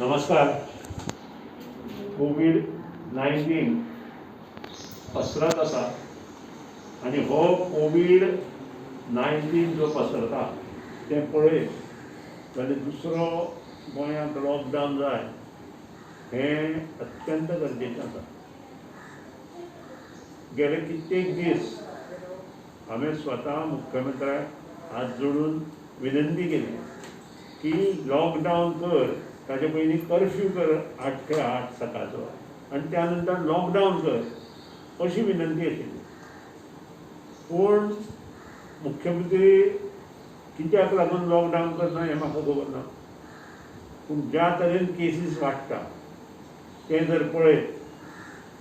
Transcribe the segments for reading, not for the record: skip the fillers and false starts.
नमस्कार. कोविड-19 पसरत आसा आनी हो कोविड-19 जो पसरता ते पळयत जाल्यार दुसरो गोंयांत लॉकडावन जाय हें अत्यंत गरजेचें आसा. गेले कित्येक दीस हांवें स्वता मुख्यमंत्र्याक हात जोडून विनंती केली की लॉकडावन कर, ताचे पयलीं कर्फ्यू कर 8 ते 8 सकाळचो आनी त्या नंतर लॉकडावन कर अशी विनंती आशिल्ली. पूण मुख्यमंत्री कित्याक लागून लॉकडावन करना हें म्हाका खबर ना. पूण ज्या तरेन केसीस वाडटा तें जर पळयत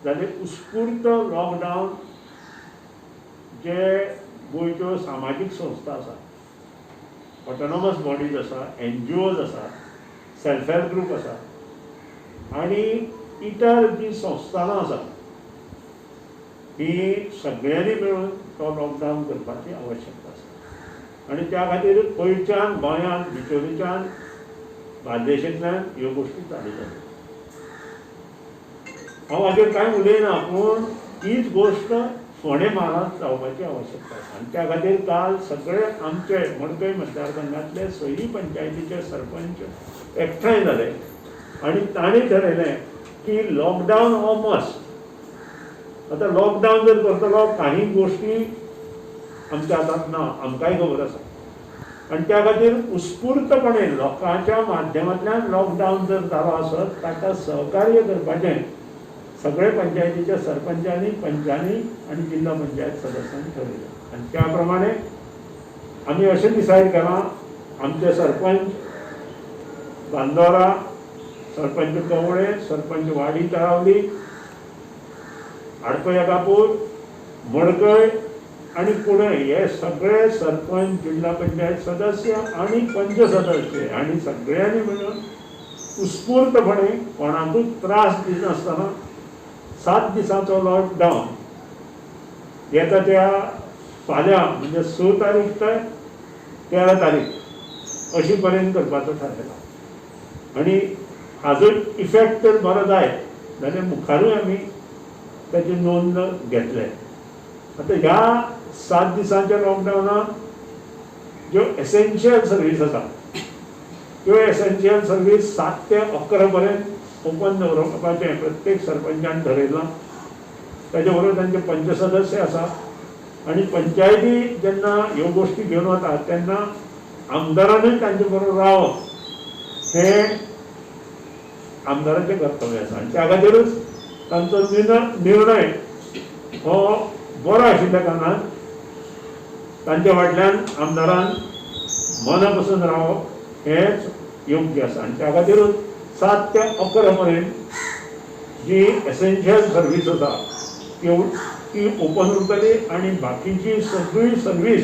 जाल्यार उत्स्फूर्त लॉकडावन जे गोंयच्यो सामाजीक संस्था आसा, ऑटोनॉमस बॉडीज आसा, NGOज आसा, सेल्फ हेल्प ग्रूप आसा आनी इतर जी संस्थानां आसा ही सगळ्यांनी मेळून तो लॉकडावन करपाची आवश्यकता आसा. आनी त्या खातीर गोंयच्यान गोंयांत बिचोलेच्यान बार्देशांतल्यान ह्यो गोश्टी चालू जाल्यो. हांव हाजेर कांय उलयना, पूण हीच गोश्ट फोंडे म्हालांत जावपाची आवश्यकता आसा. आनी त्या खातीर काल सगळे आमचे मडकय मतदारसंघांतले सयी पंचायतीचे सरपंच एकठांय जाले आनी तांणी थारायलें की लॉकडावन हो मस्ट. आतां लॉकडावन जर करतलो काही गोश्टी आमच्या हातांत ना, आमकांय खबर आसा. आनी त्या खातीर उत्स्फूर्तपणे लोकांच्या माध्यमांतल्यान लॉकडावन जर जालो आसत ताका सहकार्य करपाचें सगळे पंचायतीच्या सरपंचांनी, पंचांनी आनी जिल्हा पंचायत सदस्यांनी ठरयलें. आनी त्या प्रमाणे आमी अशें डिसायड केलां, आमचे सरपंच बांदोरा, सरपंच कवळे, सरपंच वाडी तळावली, आडपया कापूर, मडकय आनी कुणय हे सगळे सरपंच, जिल्हा पंचायत सदस्य आनी पंच सदस्य आनी सगळ्यांनी मेळून उत्स्फूर्तपणे कोणाकूच त्रास दिनासतना 7 दिसांचो लॉकडावन येता त्या फाल्यां म्हणजे 6 तारीख ते 13 तारीख अशी पर्यंत करपाचो थारायला. आनी हाजो इफेक्ट जर बरो जायत जाल्यार मुखारूय आमी ताची नोंद घेतले. आतां ह्या 7 दिसांच्या लॉकडावनाक ज्यो एसेन्शियल सर्वीस आसा त्यो एसेन्शियल सर्वीस 7 ते 11 पर्यंत ओपन दवरपाचें प्रत्येक सरपंचान थारायलां. ताचे बरोबर तांचे पंच सदस्य आसा आनी पंचायती जेन्ना ह्यो गोश्टी घेवन वतात तेन्ना आमदारानूय तांचे बरोबर रावप हें आमदाराचें कर्तव्य आसा. आनी त्या खातीरच तांचो निर्णय हो बरो आशिल्ल्या कारणान तांच्या फाटल्यान आमदारान मना पसून रावप हेंच योग्य आसा. आनी त्या खातीरच 7 ते 11 पर्यंत जी एसेन्शियल सर्वीस आसा ती ओपन उरतली आनी बाकीची सगळी सर्वीस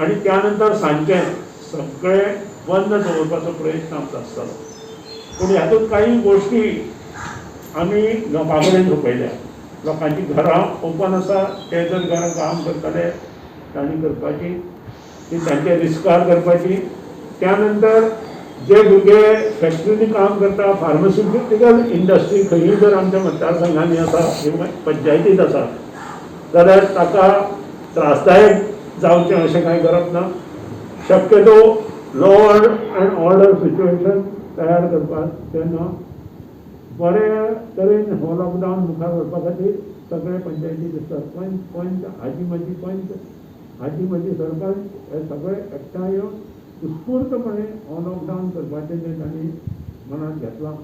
आनी त्या नंतर सांजचें सगळें बंद दवरपाचो प्रयत्न आमचो आसतलो. पूण हातूंत काही गोश्टी आमी लोकां कडेन सोंपयल्या. लोकांची घरां ओपन आसा, ते जर घरां काम करतले तांणी करपाची, ती तांचे रिस्कार करपाची. त्या नंतर जे भुरगे फॅक्टरीनी काम करता, फार्मास्युटिकल इंडस्ट्री खंयी जर आमच्या मतदारसंघांनी आसा, पंचायतीत आसा जाल्यार ताका त्रासदायक जावचें अशें कांय करप ना. शक्यतो लॉ एंड ऑर्डर सिच्युएशन तयार करपाक तेन्ना बऱ्या तरेन हो लॉकडावन मुखार व्हरपा खातीर सगळे पंचायतीचे सरपंच, पंच, हाजी माजी पंच, हाजी माजी सरपंच हे सगळे एकठांय येवन उत्स्फूर्तपणे हो लॉकडावन करपाचें जें तांणी मनांत घेतलां.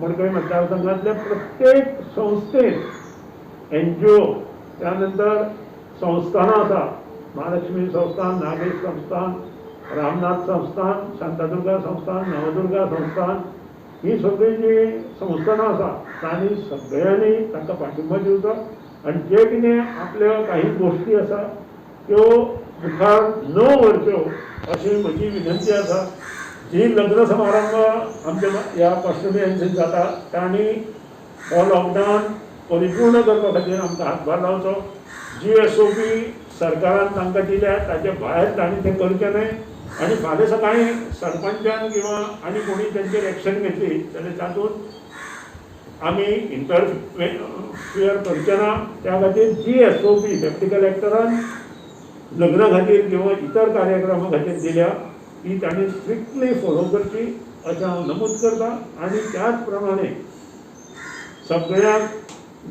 मडकय मतदारसंघांतल्या प्रत्येक संस्थेन NGO, त्यानंतर संस्थानां आसा, महालक्ष्मी संस्थान, नागेश संस्थान, रामनाथ संस्थान, शांतादुर्गा संस्थान, नवदुर्गा संस्थान, ही सगळीं जी संस्थानां आसा तांणी सगळ्यांनी ताका पाठिंबो दिवचो. आनी जे कितें आपल्यो काही गोश्टी आसा त्यो मुखार न व्हरच्यो अशी म्हजी विनंती आसा. जी लग्न समारंभ आमच्या ह्या कॉन्स्टिट्युएन्सीत जाता तांणी हो लॉकडावन परिपूर्ण करपा खातीर आमकां हातभार लावचो. जी SOP सरकारान तांकां दिल्या ताचे भायर तांणी तें करचें न्हय. आनी फाल्यां सकाळीं सरपंचान किंवा आनी कोणी तेंचेर एक्शन घेतली जाल्यार तातूंत आमी इंटरफियर करचे ना. त्या खातीर जी SOP डेप्युटी कलेक्टरान लग्ना खातीर किंवा इतर कार्यक्रमा खातीर दिल्या ती तांणी स्ट्रिक्टली फॉलो करची अशें हांव नमूद करतां. आनी त्याच प्रमाणे सगळ्यांक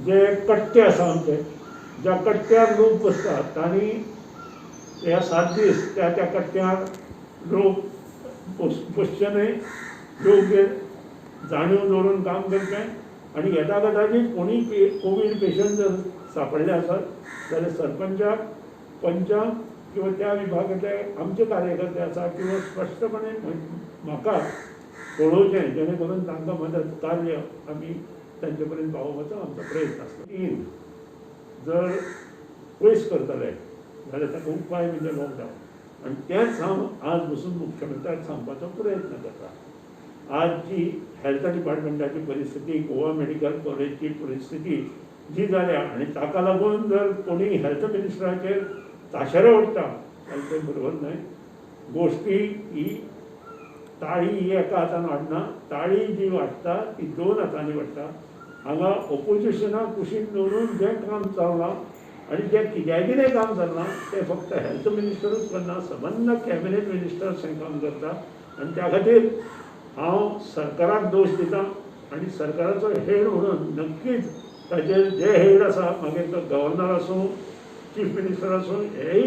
जे कट्टे आसा आमचे, ज्या कट्ट्यार लोक बसतात तांणी ह्या 7 दीस त्या कट्ट्यार लोक बसचे न्हय, योग्य जाणीव दवरून काम करचें. आनी येता गटाची कोणी कोवीड पेशंट जर सांपडले आसत जाल्यार सरपंचाक, पंचाक किंवा त्या विभागातले आमचे कार्यकर्ते आसा किंवा स्पश्टपणे म्हाका कळोवचें, जेणे करून तांकां मदत कार्य आमी तांचे पर्यंत पावोवपाचो आमचो प्रयत्न आसता. जर पयस करतले जाल्यार ताका उपाय म्हणजे लॉकडावन. आनी तेंच हांव आज बसून मुख्यमंत्र्याक सांगपाचो प्रयत्न करता. आजची हेल्थ डिपार्टमेंटाची परिस्थिती, गोवा मेडिकल कॉलेजची परिस्थिती जी जाल्या आनी ताका लागून जर कोणी हेल्थ मिनिस्टराचेर ताशेरे ओडटा जाल्यार तें बरोबर न्हय. गोश्टी ही ताळी ही एका हातान वाडना, ताळी जी वाडटा ती 2 हातांनी वाडटा. हांगा ऑपोजिशनाक कुशीक दवरून जें काम चल्लां आनी जें कित्याय काम चल्लां तें फक्त हेल्थ मिनिस्टरूच करना, संबंद कॅबिनेट मिनिस्टर्स हें काम करता. आनी त्या खातीर हांव सरकाराक दोश दितां आनी सरकाराचो हेड म्हणून नक्कीच ताचेर जे हेड आसा, मागीर तो गव्हर्नर आसूं, चीफ मिनिस्टर आसूं, हेय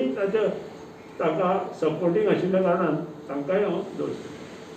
ताका सपोर्टींग आशिल्ल्या कारणान तांकांय हांव दोश दितां.